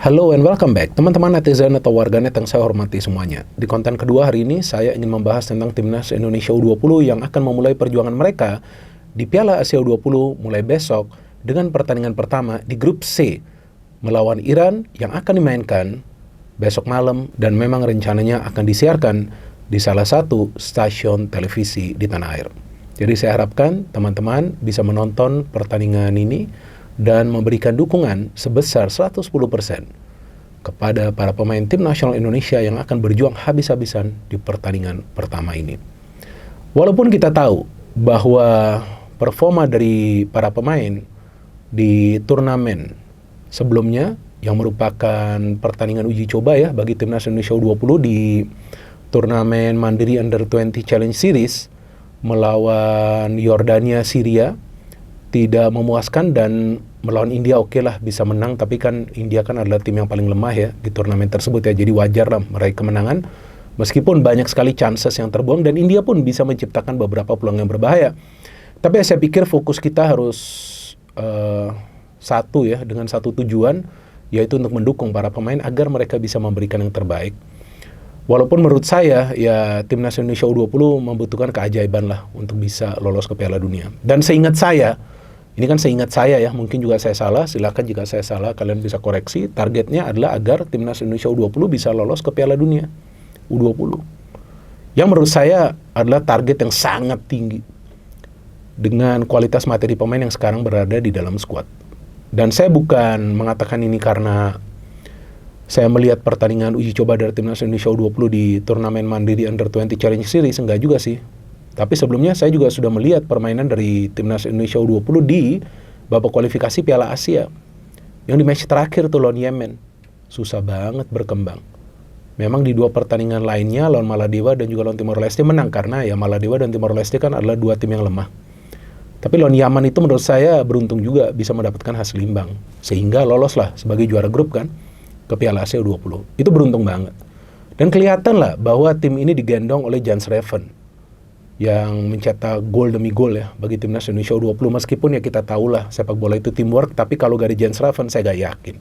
Halo and welcome back, teman-teman netizen atau warganet yang saya hormati semuanya. Di konten kedua hari ini, saya ingin membahas tentang Timnas Indonesia U20 yang akan memulai perjuangan mereka di Piala Asia U20 mulai besok dengan pertandingan pertama di grup C melawan Iran yang akan dimainkan besok malam dan memang rencananya akan disiarkan di salah satu stasiun televisi di tanah air. Jadi saya harapkan teman-teman bisa menonton pertandingan ini dan memberikan dukungan sebesar 110% kepada para pemain tim nasional Indonesia yang akan berjuang habis-habisan di pertandingan pertama ini. Walaupun kita tahu bahwa performa dari para pemain di turnamen sebelumnya yang merupakan pertandingan uji coba ya bagi Timnas Indonesia U20 di turnamen Mandiri Under 20 Challenge Series melawan Yordania, Syria tidak memuaskan, dan melawan India oke lah bisa menang, tapi kan India kan adalah tim yang paling lemah ya di turnamen tersebut ya, jadi wajar lah meraih kemenangan meskipun banyak sekali chances yang terbuang dan India pun bisa menciptakan beberapa peluang yang berbahaya. Tapi saya pikir fokus kita harus satu ya, dengan satu tujuan, yaitu untuk mendukung para pemain agar mereka bisa memberikan yang terbaik. Walaupun menurut saya ya Timnas Indonesia U20 membutuhkan keajaiban lah untuk bisa lolos ke Piala Dunia. Dan seingat saya, ini kan seingat saya ya, mungkin juga saya salah, silakan jika saya salah kalian bisa koreksi. Targetnya adalah agar Timnas Indonesia U20 bisa lolos ke Piala Dunia U20. Yang menurut saya adalah target yang sangat tinggi dengan kualitas materi pemain yang sekarang berada di dalam skuad. Dan saya bukan mengatakan ini karena saya melihat pertandingan uji coba dari Timnas Indonesia U20 di turnamen Mandiri Under 20 Challenge Series, enggak juga sih. Tapi sebelumnya saya juga sudah melihat permainan dari Timnas Indonesia U20 di babak kualifikasi Piala Asia. Yang di match terakhir tuh lawan Yemen. Susah banget berkembang. Memang di dua pertandingan lainnya lawan Maladewa dan juga lawan Timor Leste menang, karena ya Maladewa dan Timor Leste kan adalah dua tim yang lemah. Tapi lawan Yaman itu menurut saya beruntung juga bisa mendapatkan hasil imbang. Sehingga loloslah sebagai juara grup kan ke Piala Asia U20. Itu beruntung banget. Dan kelihatan lah bahwa tim ini digendong oleh Jan Schreven yang mencetak gol demi gol ya bagi Timnas Indonesia U20. Meskipun ya kita tahu lah sepak bola itu teamwork, tapi kalau gak ada Jan Schreven saya gak yakin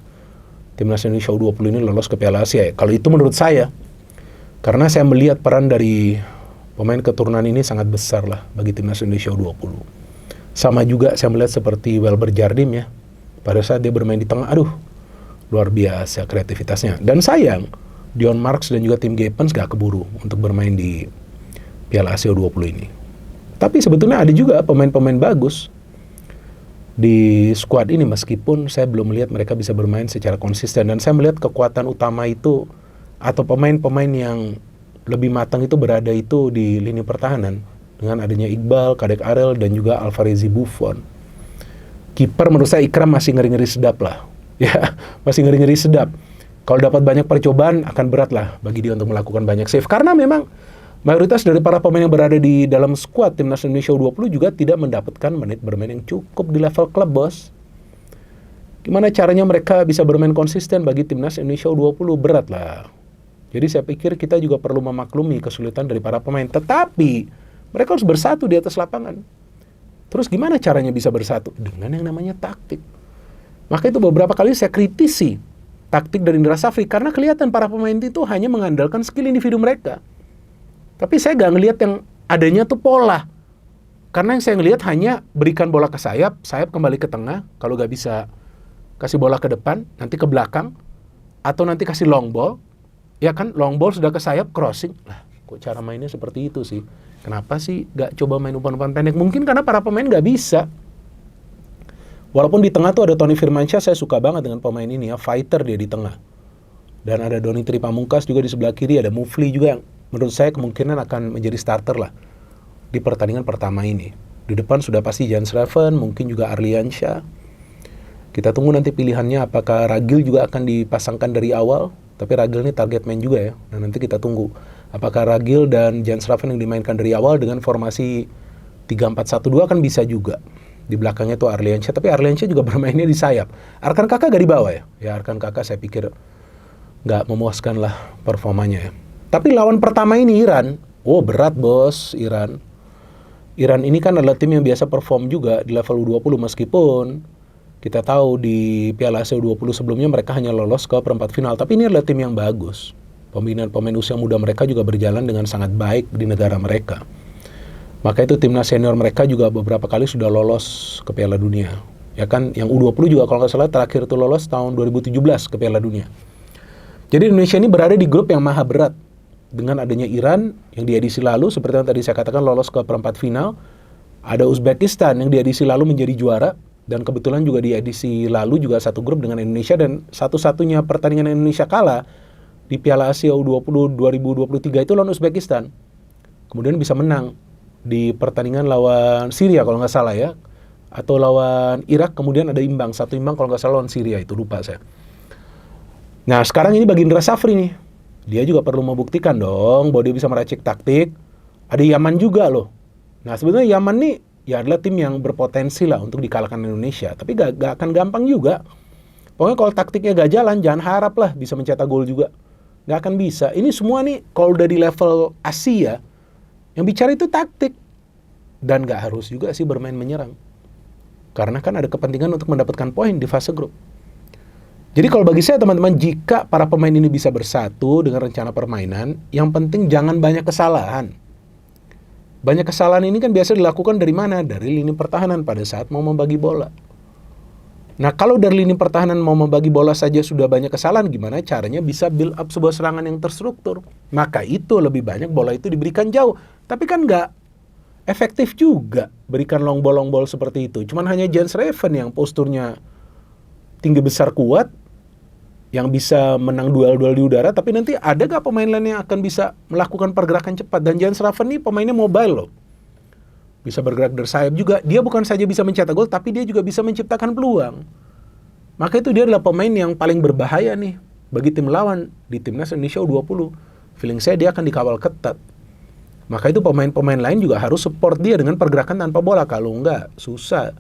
Timnas Indonesia U20 ini lolos ke Piala Asia ya. Kalau itu menurut saya, karena saya melihat peran dari pemain keturunan ini sangat besar lah bagi Timnas Indonesia U20. Sama juga saya melihat seperti Welber Jardim ya, pada saat dia bermain di tengah, aduh luar biasa kreativitasnya. Dan sayang Dion Marks dan juga Tim Gepens gak keburu untuk bermain di Piala Asia U20 ini. Tapi sebetulnya ada juga pemain-pemain bagus di skuad ini, meskipun saya belum melihat mereka bisa bermain secara konsisten. Dan saya melihat kekuatan utama itu atau pemain-pemain yang lebih matang itu berada itu di lini pertahanan dengan adanya Iqbal, Kadek Arel dan juga Alvarezi Buffon. Kiper menurut saya Ikram masih ngeri-ngeri sedap lah. Ya, masih ngeri-ngeri sedap. Kalau dapat banyak percobaan akan berat lah bagi dia untuk melakukan banyak save, karena memang mayoritas dari para pemain yang berada di dalam skuad Timnas Indonesia U20 juga tidak mendapatkan menit bermain yang cukup di level klub, bos. Gimana caranya mereka bisa bermain konsisten bagi Timnas Indonesia U20? Berat lah. Jadi saya pikir kita juga perlu memaklumi kesulitan dari para pemain. Tetapi mereka harus bersatu di atas lapangan. Terus gimana caranya bisa bersatu? Dengan yang namanya taktik. Maka itu beberapa kali saya kritisi taktik dari Indra Safri, karena kelihatan para pemain itu hanya mengandalkan skill individu mereka. Tapi saya nggak ngelihat yang adanya tuh pola. Karena yang saya ngelihat hanya berikan bola ke sayap, sayap kembali ke tengah, kalau nggak bisa kasih bola ke depan, nanti ke belakang, atau nanti kasih long ball. Ya kan, long ball sudah ke sayap, crossing. Lah, kok cara mainnya seperti itu sih? Kenapa sih nggak coba main umpan-umpan pendek? Mungkin karena para pemain nggak bisa. Walaupun di tengah tuh ada Tony Firmansyah, saya suka banget dengan pemain ini ya, fighter dia di tengah. Dan ada Doni Tri Pamungkas juga di sebelah kiri, ada Mufli juga yang menurut saya kemungkinan akan menjadi starter lah di pertandingan pertama ini. Di depan sudah pasti Jan Schreven, mungkin juga Arliansyah. Kita tunggu nanti pilihannya, apakah Ragil juga akan dipasangkan dari awal. Tapi Ragil ini target man juga ya. Nah nanti kita tunggu apakah Ragil dan Jan Schreven yang dimainkan dari awal dengan formasi 3-4-1-2 kan bisa juga. Di belakangnya tuh Arliansyah, tapi Arliansyah juga bermainnya di sayap. Arkan Kakak gak di bawah ya. Ya Arkan Kakak saya pikir gak memuaskan lah performanya ya. Tapi lawan pertama ini Iran, oh berat bos Iran. Iran ini kan adalah tim yang biasa perform juga di level U20, meskipun Kita tahu di Piala Asia U20 sebelumnya mereka hanya lolos ke perempat final, tapi ini adalah tim yang bagus. Pemain usia muda mereka juga berjalan dengan sangat baik di negara mereka. Maka itu timnas senior mereka juga beberapa kali sudah lolos ke Piala Dunia. Ya kan, yang U20 juga kalau nggak salah terakhir itu lolos tahun 2017 ke Piala Dunia. Jadi Indonesia ini berada di grup yang maha berat. Dengan adanya Iran yang di edisi lalu, seperti yang tadi saya katakan lolos ke perempat final. Ada Uzbekistan yang di edisi lalu menjadi juara. Dan kebetulan juga di edisi lalu juga satu grup dengan Indonesia. Dan satu-satunya pertandingan Indonesia kalah di Piala Asia U20 2023 itu lawan Uzbekistan. Kemudian bisa menang di pertandingan lawan Syria kalau nggak salah ya. Atau lawan Irak, kemudian ada imbang. Satu imbang kalau nggak salah lawan Syria, itu lupa saya. Nah sekarang ini bagi Indra Safri nih. Dia juga perlu membuktikan dong bahwa dia bisa meracik taktik. Ada Yaman juga loh. Nah sebenarnya Yaman nih ya adalah tim yang berpotensi lah untuk dikalahkan Indonesia. Tapi gak akan gampang juga. Pokoknya kalau taktiknya gak jalan, jangan harap lah bisa mencetak gol juga. Gak akan bisa. Ini semua nih kalau udah di level Asia, yang bicara itu taktik. Dan gak harus juga sih bermain menyerang. Karena kan ada kepentingan untuk mendapatkan poin di fase grup. Jadi kalau bagi saya teman-teman, jika para pemain ini bisa bersatu dengan rencana permainan, yang penting jangan banyak kesalahan. Banyak kesalahan ini kan biasa dilakukan dari mana? Dari lini pertahanan pada saat mau membagi bola. Nah kalau dari lini pertahanan mau membagi bola saja sudah banyak kesalahan, gimana caranya bisa build up sebuah serangan yang terstruktur? Maka itu lebih banyak bola itu diberikan jauh. Tapi kan nggak efektif juga berikan long ball seperti itu. Cuman hanya Jens Reven yang posturnya tinggi besar kuat, yang bisa menang duel-duel di udara, tapi nanti ada gak pemain lain yang akan bisa melakukan pergerakan cepat? Dan Jens Reven nih pemainnya mobile loh. Bisa bergerak dari sayap juga. Dia bukan saja bisa mencetak gol, tapi dia juga bisa menciptakan peluang. Maka itu dia adalah pemain yang paling berbahaya nih bagi tim lawan di timnas Indonesia U20. Feeling saya dia akan dikawal ketat. Maka itu pemain-pemain lain juga harus support dia dengan pergerakan tanpa bola. Kalau enggak, susah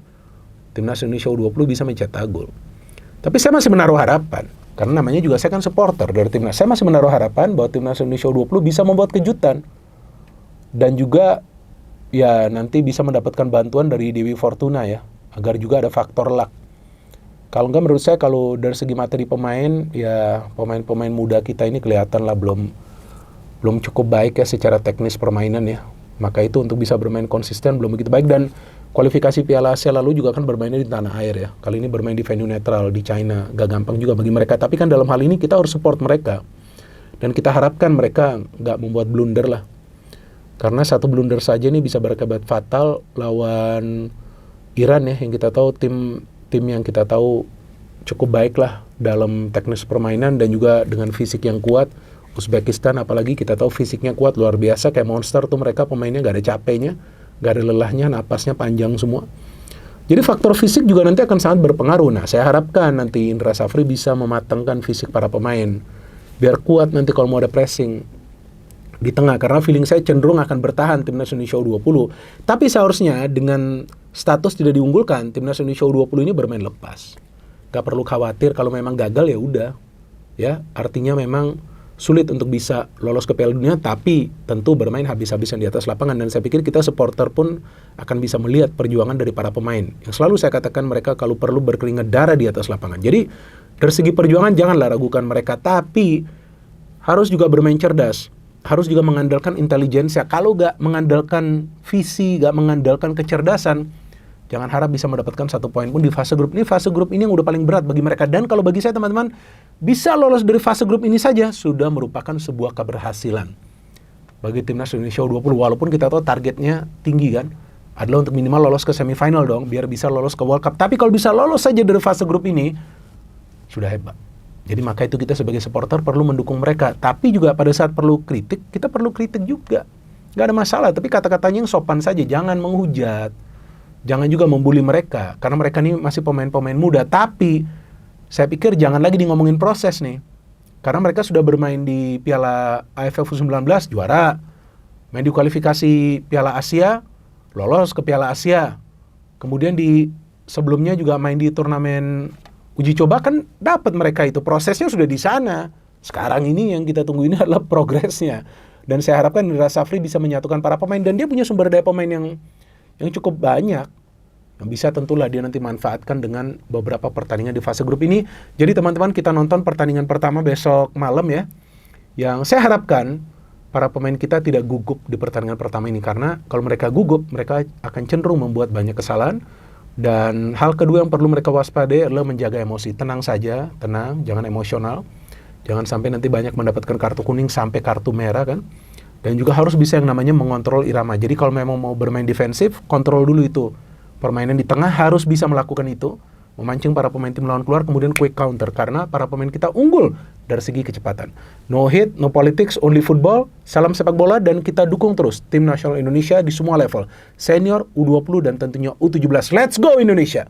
timnas Indonesia U20 bisa mencetak gol. Tapi saya masih menaruh harapan. Karena namanya juga saya kan supporter dari timnas. Saya masih menaruh harapan bahwa timnas Indonesia U20 bisa membuat kejutan. Dan juga ya nanti bisa mendapatkan bantuan dari Dewi Fortuna ya. Agar juga ada faktor luck. Kalau enggak menurut saya kalau dari segi materi pemain, ya pemain-pemain muda kita ini kelihatan lah belum cukup baik ya secara teknis permainan ya. Maka itu untuk bisa bermain konsisten belum begitu baik. Dan kualifikasi Piala Asia lalu juga kan bermainnya di tanah air ya. Kali ini bermain di venue netral di China. Gak gampang juga bagi mereka. Tapi kan dalam hal ini kita harus support mereka. Dan kita harapkan mereka gak membuat blunder lah. Karena satu blunder saja ini bisa berakibat fatal lawan Iran ya. Yang kita tahu tim yang kita tahu cukup baik lah dalam teknis permainan dan juga dengan fisik yang kuat. Uzbekistan apalagi kita tahu fisiknya kuat luar biasa. Kayak monster tuh mereka pemainnya gak ada capeknya. Gak ada lelahnya, napasnya panjang semua. Jadi faktor fisik juga nanti akan sangat berpengaruh. Nah, saya harapkan nanti Indra Safri bisa mematangkan fisik para pemain. Biar kuat nanti kalau mau ada pressing di tengah. Karena feeling saya cenderung akan bertahan timnas Indonesia U20. Tapi seharusnya dengan status tidak diunggulkan, timnas Indonesia U20 ini bermain lepas. Gak perlu khawatir kalau memang gagal ya udah. Ya, artinya memang sulit untuk bisa lolos ke Piala Dunia, tapi tentu bermain habis-habisan di atas lapangan. Dan saya pikir kita supporter pun akan bisa melihat perjuangan dari para pemain. Yang selalu saya katakan mereka kalau perlu berkeringat darah di atas lapangan. Jadi dari segi perjuangan janganlah ragukan mereka, tapi harus juga bermain cerdas. Harus juga mengandalkan intelijensia. Kalau gak mengandalkan visi, gak mengandalkan kecerdasan, jangan harap bisa mendapatkan satu poin pun di fase grup. Ini fase grup ini yang udah paling berat bagi mereka. Dan kalau bagi saya teman-teman, bisa lolos dari fase grup ini saja sudah merupakan sebuah keberhasilan bagi timnas Indonesia U20. Walaupun kita tahu targetnya tinggi kan, adalah untuk minimal lolos ke semifinal dong, biar bisa lolos ke World Cup. Tapi kalau bisa lolos saja dari fase grup ini, sudah hebat. Jadi maka itu kita sebagai supporter perlu mendukung mereka. Tapi juga pada saat perlu kritik, kita perlu kritik juga. Gak ada masalah, tapi kata-katanya yang sopan saja, jangan menghujat. Jangan juga membuli mereka, karena mereka ini masih pemain-pemain muda. Tapi saya pikir jangan lagi ngomongin proses nih. Karena mereka sudah bermain di Piala AFF U19 juara. Main di kualifikasi Piala Asia, lolos ke Piala Asia. Kemudian di sebelumnya juga main di turnamen uji coba kan dapat mereka itu. Prosesnya sudah di sana. Sekarang ini yang kita tunggu ini adalah progresnya. Dan saya harapkan Indra Safri bisa menyatukan para pemain. Dan dia punya sumber daya pemain yang cukup banyak. Bisa tentulah dia nanti manfaatkan dengan beberapa pertandingan di fase grup ini. Jadi teman-teman, kita nonton pertandingan pertama besok malam ya. Yang saya harapkan para pemain kita tidak gugup di pertandingan pertama ini, karena kalau mereka gugup, mereka akan cenderung membuat banyak kesalahan. Dan hal kedua yang perlu mereka waspadai adalah menjaga emosi. Tenang saja, tenang, jangan emosional. Jangan sampai nanti banyak mendapatkan kartu kuning sampai kartu merah kan. Dan juga harus bisa yang namanya mengontrol irama. Jadi kalau memang mau bermain defensif, kontrol dulu itu. Permainan di tengah harus bisa melakukan itu. Memancing para pemain tim lawan keluar, kemudian quick counter. Karena para pemain kita unggul dari segi kecepatan. No hit, no politics, only football. Salam sepak bola, dan kita dukung terus tim nasional Indonesia di semua level. Senior, U20, dan tentunya U17. Let's go Indonesia!